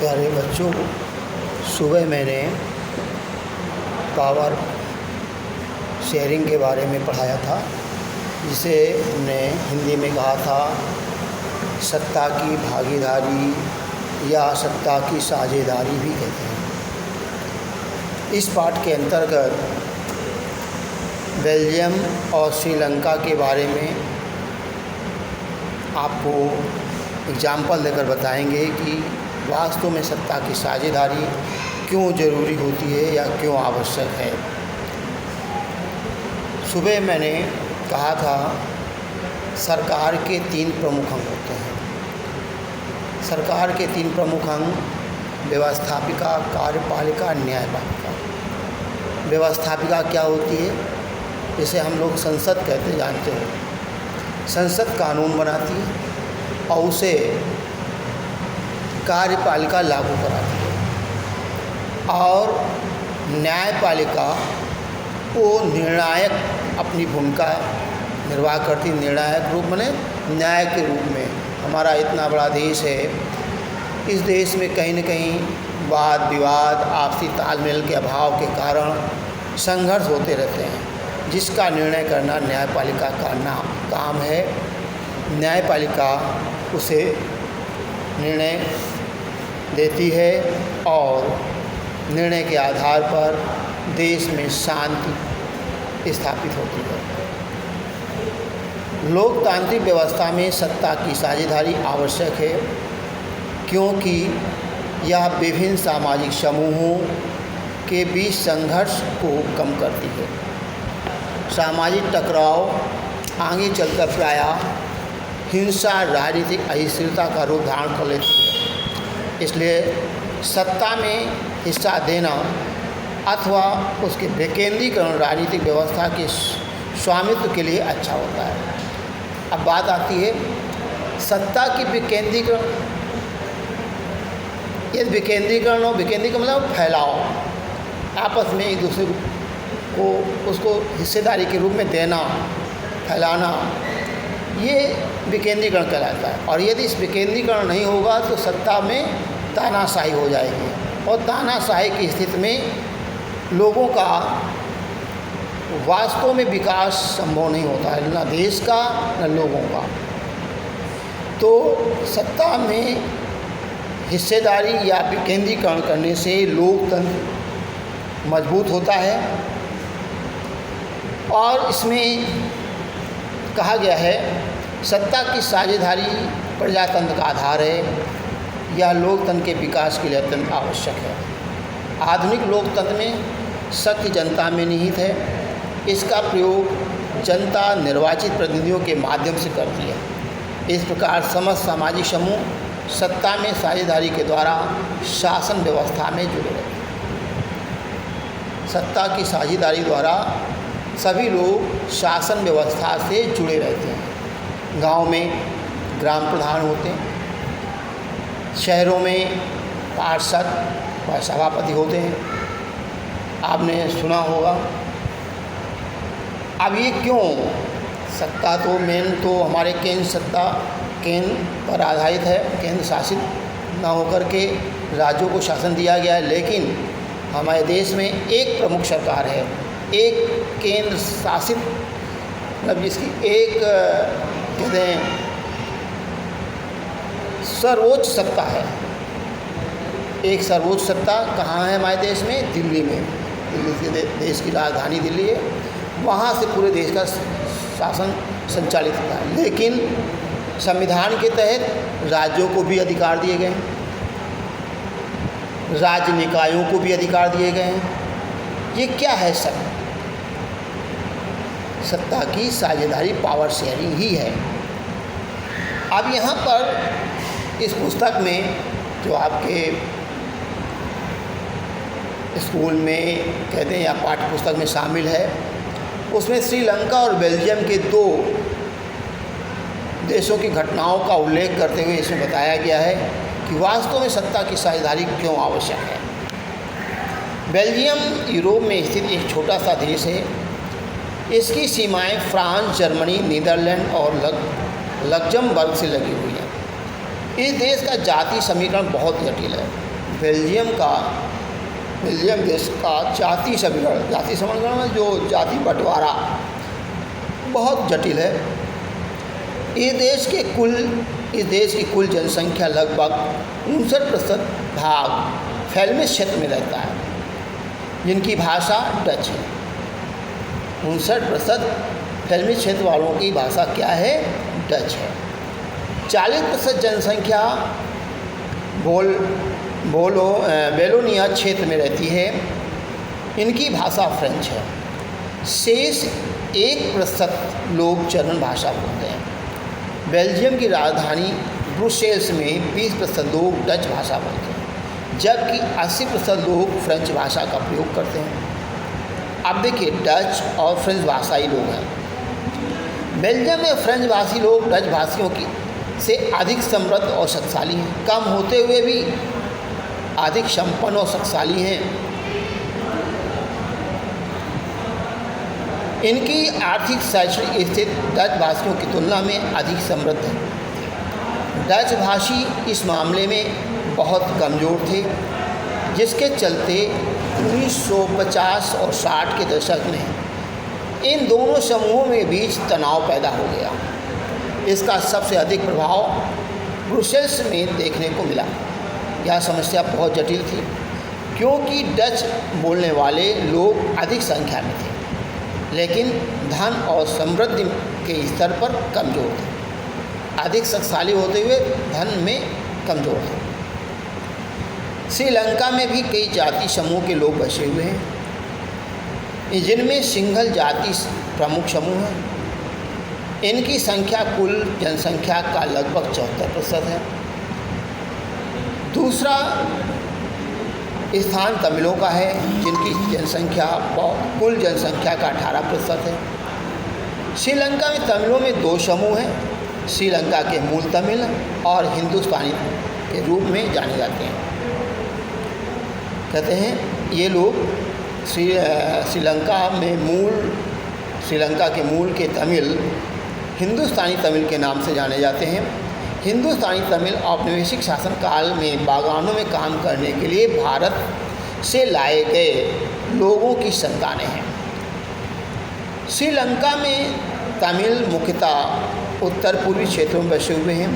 प्यारे बच्चों, सुबह मैंने पावर शेयरिंग के बारे में पढ़ाया था, जिसे हमने हिंदी में कहा था सत्ता की भागीदारी या सत्ता की साझेदारी भी कहते हैं। इस पाठ के अंतर्गत बेल्जियम और श्रीलंका के बारे में आपको एग्जाम्पल देकर बताएंगे कि वास्तव में सत्ता की साझेदारी क्यों ज़रूरी होती है या क्यों आवश्यक है। सुबह मैंने कहा था सरकार के 3 प्रमुख अंग होते हैं। सरकार के 3 प्रमुख अंग व्यवस्थापिका, कार्यपालिका, न्यायपालिका। व्यवस्थापिका क्या होती है? जिसे हम लोग संसद कहते जानते हो। संसद कानून बनाती है और उसे कार्यपालिका लागू कराती है, और न्यायपालिका वो निर्णायक अपनी भूमिका निर्वाह करती। निर्णायक रूप माने न्याय के रूप में। हमारा इतना बड़ा देश है, इस देश में कहीं न कहीं वाद विवाद, आपसी तालमेल के अभाव के कारण संघर्ष होते रहते हैं, जिसका निर्णय करना न्यायपालिका का काम है। न्यायपालिका उसे निर्णय देती है और निर्णय के आधार पर देश में शांति स्थापित होती है। लोकतांत्रिक व्यवस्था में सत्ता की साझेदारी आवश्यक है, क्योंकि यह विभिन्न सामाजिक समूहों के बीच संघर्ष को कम करती है। सामाजिक टकराव आगे चलकर प्रायः हिंसा, राजनीतिक अस्थिरता का रूप धारण कर लेती है। इसलिए सत्ता में हिस्सा देना अथवा उसके विकेंद्रीकरण राजनीतिक व्यवस्था के स्वामित्व के लिए अच्छा होता है। अब बात आती है सत्ता की विकेंद्रीकरण। यदि विकेंद्रीकरण हो, विकेंद्रीकरण मतलब फैलाव, आपस में एक दूसरे को उसको हिस्सेदारी के रूप में देना, फैलाना, ये विकेंद्रीकरण कहलाता है। और यदि इस विकेंद्रीकरण नहीं होगा तो सत्ता में तानाशाही हो जाएगी, और तानाशाही की स्थिति में लोगों का वास्तव में विकास संभव नहीं होता है, न देश का न लोगों का। तो सत्ता में हिस्सेदारी या विकेंद्रीकरण करने से लोकतंत्र मजबूत होता है। और इसमें कहा गया है सत्ता की साझेदारी प्रजातंत्र का आधार है, यह लोकतंत्र के विकास के लिए अत्यंत आवश्यक है। आधुनिक लोकतंत्र में शक्ति जनता में निहित है। इसका प्रयोग जनता निर्वाचित प्रतिनिधियों के माध्यम से करती है। इस प्रकार समस्त सामाजिक समूह सत्ता में साझेदारी के द्वारा शासन व्यवस्था में जुड़े रहते हैं। सत्ता की साझेदारी द्वारा सभी लोग शासन व्यवस्था से जुड़े रहते हैं। गांव में ग्राम प्रधान होते हैं, शहरों में पार्षद व सभापति होते हैं, आपने सुना होगा। अब ये क्यों? सत्ता तो मेन तो हमारे केंद्र पर आधारित है, केंद्र शासित न होकर के राज्यों को शासन दिया गया है। लेकिन हमारे देश में एक प्रमुख सरकार है, एक केंद्र शासित, मतलब जिसकी एक कहते हैं सर्वोच्च सत्ता है। एक सर्वोच्च सत्ता कहाँ है हमारे देश में? दिल्ली में। दिल्ली के देश की राजधानी दिल्ली है, वहाँ से पूरे देश का शासन संचालित होता है। लेकिन संविधान के तहत राज्यों को भी अधिकार दिए गए हैं, राज्य निकायों को भी अधिकार दिए गए हैं। ये क्या है? सब सत्ता की साझेदारी, पावर शेयरिंग ही है। अब यहाँ पर इस पुस्तक में जो आपके स्कूल में कहते हैं या पाठ्य पुस्तक में शामिल है, उसमें श्रीलंका और बेल्जियम के 2 देशों की घटनाओं का उल्लेख करते हुए इसमें बताया गया है कि वास्तव में सत्ता की साझेदारी क्यों आवश्यक है। बेल्जियम यूरोप में स्थित एक छोटा सा देश है। इसकी सीमाएं फ्रांस, जर्मनी, नीदरलैंड और लग्जमबर्ग से लगी हुई हैं। इस देश का जाति समीकरण बहुत जटिल है। बेल्जियम देश का जाति समीकरण में जो जाति बंटवारा बहुत जटिल है। इस देश की कुल जनसंख्या लगभग 59% भाग फ्लेमिश क्षेत्र में रहता है, जिनकी भाषा डच है। 59% फ्लेमिश क्षेत्र वालों की भाषा क्या है? डच है। 40% जनसंख्या बेलोनिया क्षेत्र में रहती है, इनकी भाषा फ्रेंच है। शेष 1% लोग जर्मन भाषा बोलते हैं। बेल्जियम की राजधानी ब्रुसेल्स में 20% लोग डच भाषा बोलते हैं, जबकि 80% लोग फ्रेंच भाषा का प्रयोग करते हैं। अब देखिए, डच और फ्रेंच भाषाई लोग हैं। बेल्जियम में फ्रेंच भाषी लोग डच भाषियों से अधिक समृद्ध और शक्तिशाली हैं, कम होते हुए भी अधिक संपन्न और शक्तिशाली हैं। इनकी आर्थिक शैक्षणिक स्थिति डच भाषियों की तुलना में अधिक समृद्ध है। डच भाषी इस मामले में बहुत कमज़ोर थे, जिसके चलते 1950 और 60 के दशक में इन दोनों समूहों में बीच तनाव पैदा हो गया। इसका सबसे अधिक प्रभाव ब्रुसेल्स में देखने को मिला। यह समस्या बहुत जटिल थी, क्योंकि डच बोलने वाले लोग अधिक संख्या में थे, लेकिन धन और समृद्धि के स्तर पर कमज़ोर थे। अधिक शक्तिशाली होते हुए धन में कमज़ोर थे। श्रीलंका में भी कई जाति समूह के लोग बसे हुए हैं, जिनमें सिंघल जाति प्रमुख समूह है। इनकी संख्या कुल जनसंख्या का लगभग 74% है। दूसरा स्थान तमिलों का है, जिनकी जनसंख्या कुल जनसंख्या का 18% है। श्रीलंका में तमिलों में 2 समूह हैं। श्रीलंका के मूल तमिल और हिंदुस्तानी के रूप में जाने जाते हैं। कहते हैं ये लोग श्रीलंका के मूल के तमिल हिंदुस्तानी तमिल के नाम से जाने जाते हैं। हिंदुस्तानी तमिल औपनिवेशिक शासनकाल में बागानों में काम करने के लिए भारत से लाए गए लोगों की संतानें हैं। श्रीलंका में तमिल मुख्यतः उत्तर पूर्वी क्षेत्रों में बसे हुए हैं।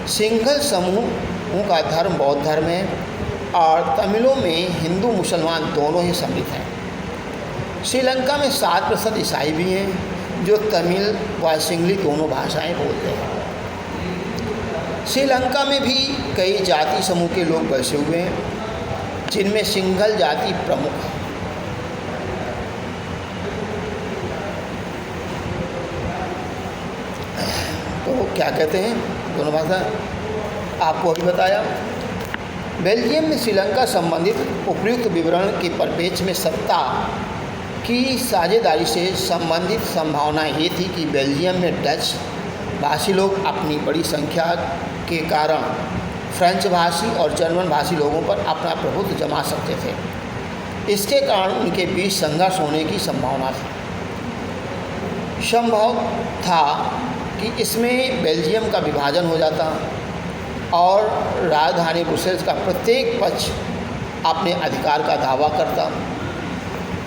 सिंघल समूहों का धर्म बौद्ध धर्म है और तमिलों में हिंदू मुसलमान दोनों ही सम्मिलित हैं। श्रीलंका में 7% ईसाई भी हैं, जो तमिल व सिंहली दोनों भाषाएं बोलते हैं। श्रीलंका में भी कई जाति समूह के लोग बसे हुए हैं, जिनमें सिंघल जाति प्रमुख है। तो क्या कहते हैं दोनों भाषा आपको अभी बताया। बेल्जियम में श्रीलंका संबंधित उपयुक्त विवरण के परिप्रेक्ष्य में सत्ता की साझेदारी से संबंधित संभावना ये थी कि बेल्जियम में डच भाषी लोग अपनी बड़ी संख्या के कारण फ्रेंच भाषी और जर्मन भाषी लोगों पर अपना प्रभुत्व जमा सकते थे। इसके कारण उनके बीच संघर्ष होने की संभावना थी। संभव था कि इसमें बेल्जियम का विभाजन हो जाता और राजधानी ब्रुसेल्स का प्रत्येक पक्ष अपने अधिकार का दावा करता।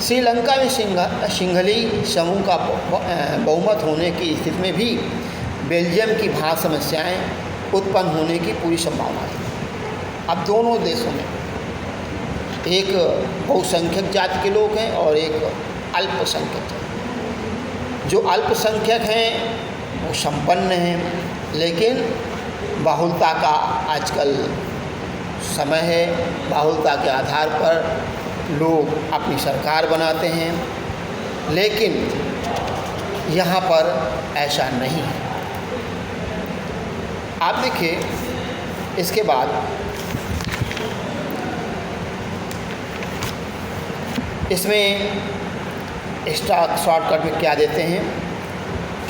श्रीलंका में सिंघली समूह का बहुमत होने की स्थिति में भी बेल्जियम की भाषा समस्याएं उत्पन्न होने की पूरी संभावना थी। अब दोनों देशों में एक बहुसंख्यक जाति के लोग हैं और एक अल्पसंख्यक। जो अल्पसंख्यक हैं वो संपन्न हैं, लेकिन बाहुलता का आजकल समय है। बाहुलता के आधार पर लोग अपनी सरकार बनाते हैं, लेकिन यहाँ पर ऐसा नहीं है। आप देखिए, इसके बाद इसमें शॉर्टकट में क्या देते हैं।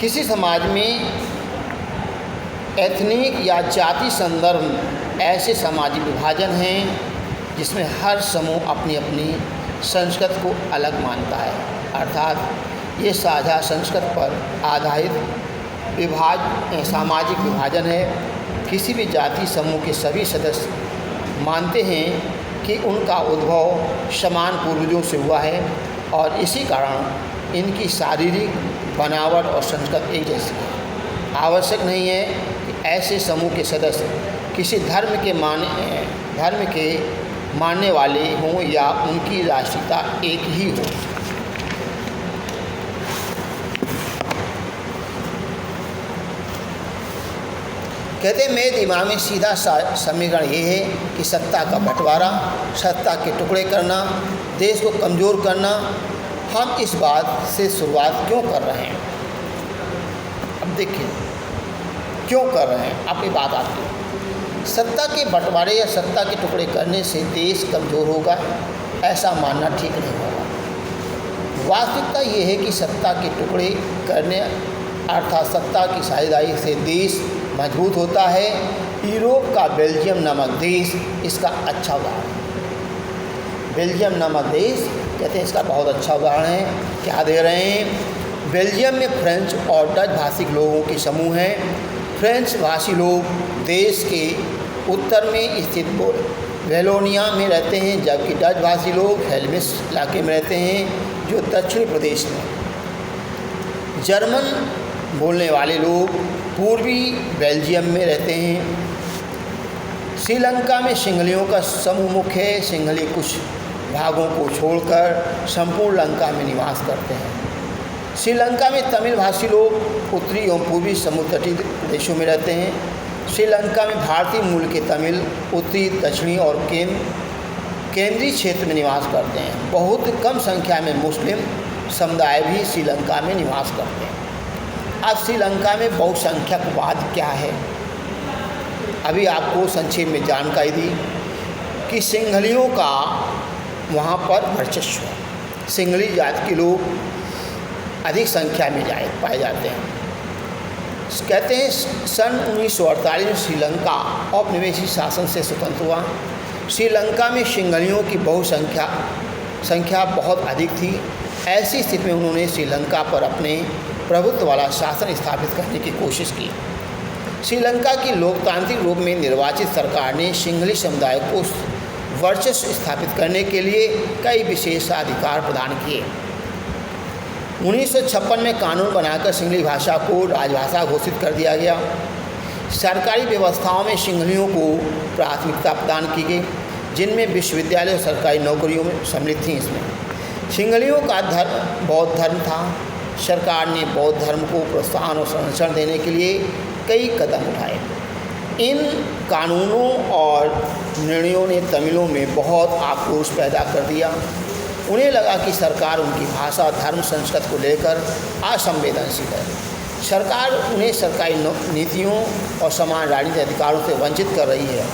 किसी समाज में एथनिक या जाति संदर्भ ऐसे सामाजिक विभाजन हैं जिसमें हर समूह अपनी अपनी संस्कृति को अलग मानता है, अर्थात ये साझा संस्कृति पर आधारित सामाजिक विभाजन है। किसी भी जाति समूह के सभी सदस्य मानते हैं कि उनका उद्भव समान पूर्वजों से हुआ है और इसी कारण इनकी शारीरिक बनावट और संस्कृति एक जैसी है। आवश्यक नहीं है कि ऐसे समूह के सदस्य किसी धर्म के मानने वाले हों या उनकी राष्ट्रीयता एक ही हो। कहते मेरे दिमाग में सीधा समीकरण ये है कि सत्ता का बंटवारा, सत्ता के टुकड़े करना, देश को कमज़ोर करना, हम इस बात से शुरुआत क्यों कर रहे हैं। अब देखिए क्यों कर रहे हैं, आपकी बात आती है। सत्ता के बंटवारे या सत्ता के टुकड़े करने से देश कमज़ोर होगा, ऐसा मानना ठीक नहीं होगा। वास्तविकता ये है कि सत्ता के टुकड़े करने अर्थात सत्ता की साझेदारी से देश मजबूत होता है। यूरोप का बेल्जियम नामक देश इसका अच्छा उदाहरण है। बेल्जियम नामक देश कहते हैं इसका बहुत अच्छा उदाहरण है। क्या दे रहे हैं? बेल्जियम में फ्रेंच और डच भाषी लोगों के समूह हैं। फ्रेंच भाषी लोग देश के उत्तर में स्थित वेलोनिया में रहते हैं, जबकि डच भाषी लोग हेल्मिस इलाके में रहते हैं जो दक्षिणी प्रदेश में। जर्मन बोलने वाले लोग पूर्वी बेल्जियम में रहते हैं। श्रीलंका में सिंहलियों का समूह मुख्य है। सिंहली कुछ भागों को छोड़कर संपूर्ण लंका में निवास करते हैं। श्रीलंका में तमिल भाषी लोग उत्तरी एवं पूर्वी समुद्र तटीय प्रदेशों में रहते हैं। श्रीलंका में भारतीय मूल के तमिल उत्तरी, दक्षिणी और केंद्रीय क्षेत्र में निवास करते हैं। बहुत कम संख्या में मुस्लिम समुदाय भी श्रीलंका में निवास करते हैं। अब श्रीलंका में बहुसंख्यकवाद क्या है, अभी आपको संक्षेप में जानकारी दी कि सिंहलियों का वहाँ पर वर्चस्व है। सिंहली जाति के लोग अधिक संख्या में पाए जाते हैं। कहते हैं सन 1948 में श्रीलंका औपनिवेशिक शासन से स्वतंत्र हुआ। श्रीलंका में सिंहलियों की संख्या बहुत अधिक थी। ऐसी स्थिति में उन्होंने श्रीलंका पर अपने प्रभुत्व वाला शासन स्थापित करने की कोशिश की। श्रीलंका की लोकतांत्रिक रूप में निर्वाचित सरकार ने सिंहली समुदाय को वर्चस्व स्थापित करने के लिए कई विशेषाधिकार प्रदान किए। 1956 में कानून बनाकर सिंहली भाषा को राजभाषा घोषित कर दिया गया। सरकारी व्यवस्थाओं में सिंहलियों को प्राथमिकता प्रदान की गई, जिनमें विश्वविद्यालय और सरकारी नौकरियों में सम्मिलित थीं। इसमें सिंहलियों का धर्म बौद्ध धर्म था। सरकार ने बौद्ध धर्म को प्रोत्साहन और संरक्षण देने के लिए कई कदम उठाए। इन कानूनों और निर्णयों ने तमिलों में बहुत आक्रोश पैदा कर दिया। उन्हें लगा कि सरकार उनकी भाषा, धर्म, संस्कृति को लेकर असंवेदनशील है। सरकार उन्हें सरकारी नीतियों और समान राजनीतिक अधिकारों से वंचित कर रही है।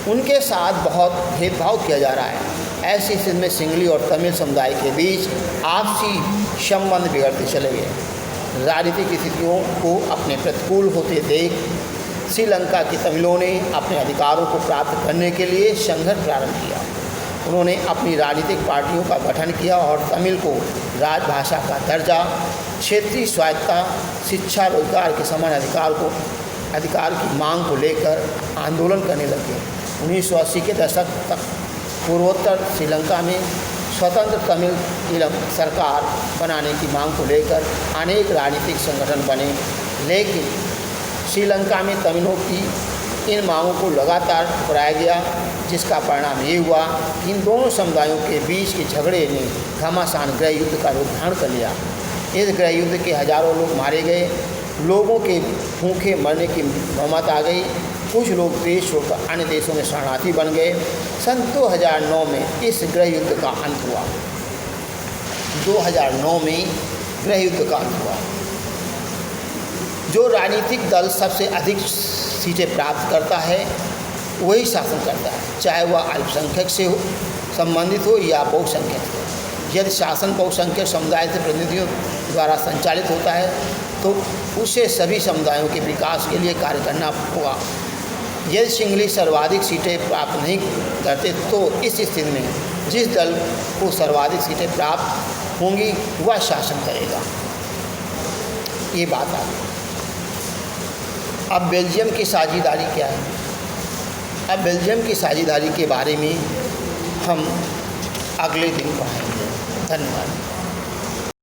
उनके साथ बहुत भेदभाव किया जा रहा है। ऐसी स्थिति में सिंहली और तमिल समुदाय के बीच आपसी संबंध बिगड़ते चले गए। राजनीतिक स्थितियों को अपने प्रतिकूल होते देख श्रीलंका के तमिलों ने अपने अधिकारों को प्राप्त करने के लिए संघर्ष प्रारंभ किया। उन्होंने अपनी राजनीतिक पार्टियों का गठन किया और तमिल को राजभाषा का दर्जा, क्षेत्रीय स्वायत्तता, शिक्षा, रोजगार के समान अधिकार की मांग को लेकर आंदोलन करने लगे। 1980 के दशक तक पूर्वोत्तर श्रीलंका में स्वतंत्र तमिल सरकार बनाने की मांग को लेकर अनेक राजनीतिक संगठन बने, लेकिन श्रीलंका में तमिलों की इन मांगों को लगातार ठुकराया गया, जिसका परिणाम ये हुआ कि इन दोनों समुदायों के बीच के झगड़े ने घमासान गृह युद्ध का रूप धारण कर लिया। इस गृह युद्ध के हजारों लोग मारे गए, लोगों के भूखे मरने की नौबत आ गई। कुछ लोग देश छोड़कर अन्य देशों में शरणार्थी बन गए। सन 2009 में इस गृह युद्ध का अंत हुआ। 2009 में गृह युद्ध का अंत हुआ। जो राजनीतिक दल सबसे अधिक सीटें प्राप्त करता है वही शासन करता है, चाहे वह अल्पसंख्यक से संबंधित हो या बहुसंख्यक से। यदि शासन बहुसंख्यक समुदाय से प्रतिनिधियों द्वारा संचालित होता है तो उसे सभी समुदायों के विकास के लिए कार्य करना होगा। यदि सिंहली सर्वाधिक सीटें प्राप्त नहीं करते तो इस स्थिति में जिस दल को सर्वाधिक सीटें प्राप्त होंगी वह शासन करेगा। ये बात आ गई। अब बेल्जियम की साझेदारी क्या है? अब बेल्जियम की साझेदारी के बारे में हम अगले दिन पढ़ाएंगे। धन्यवाद।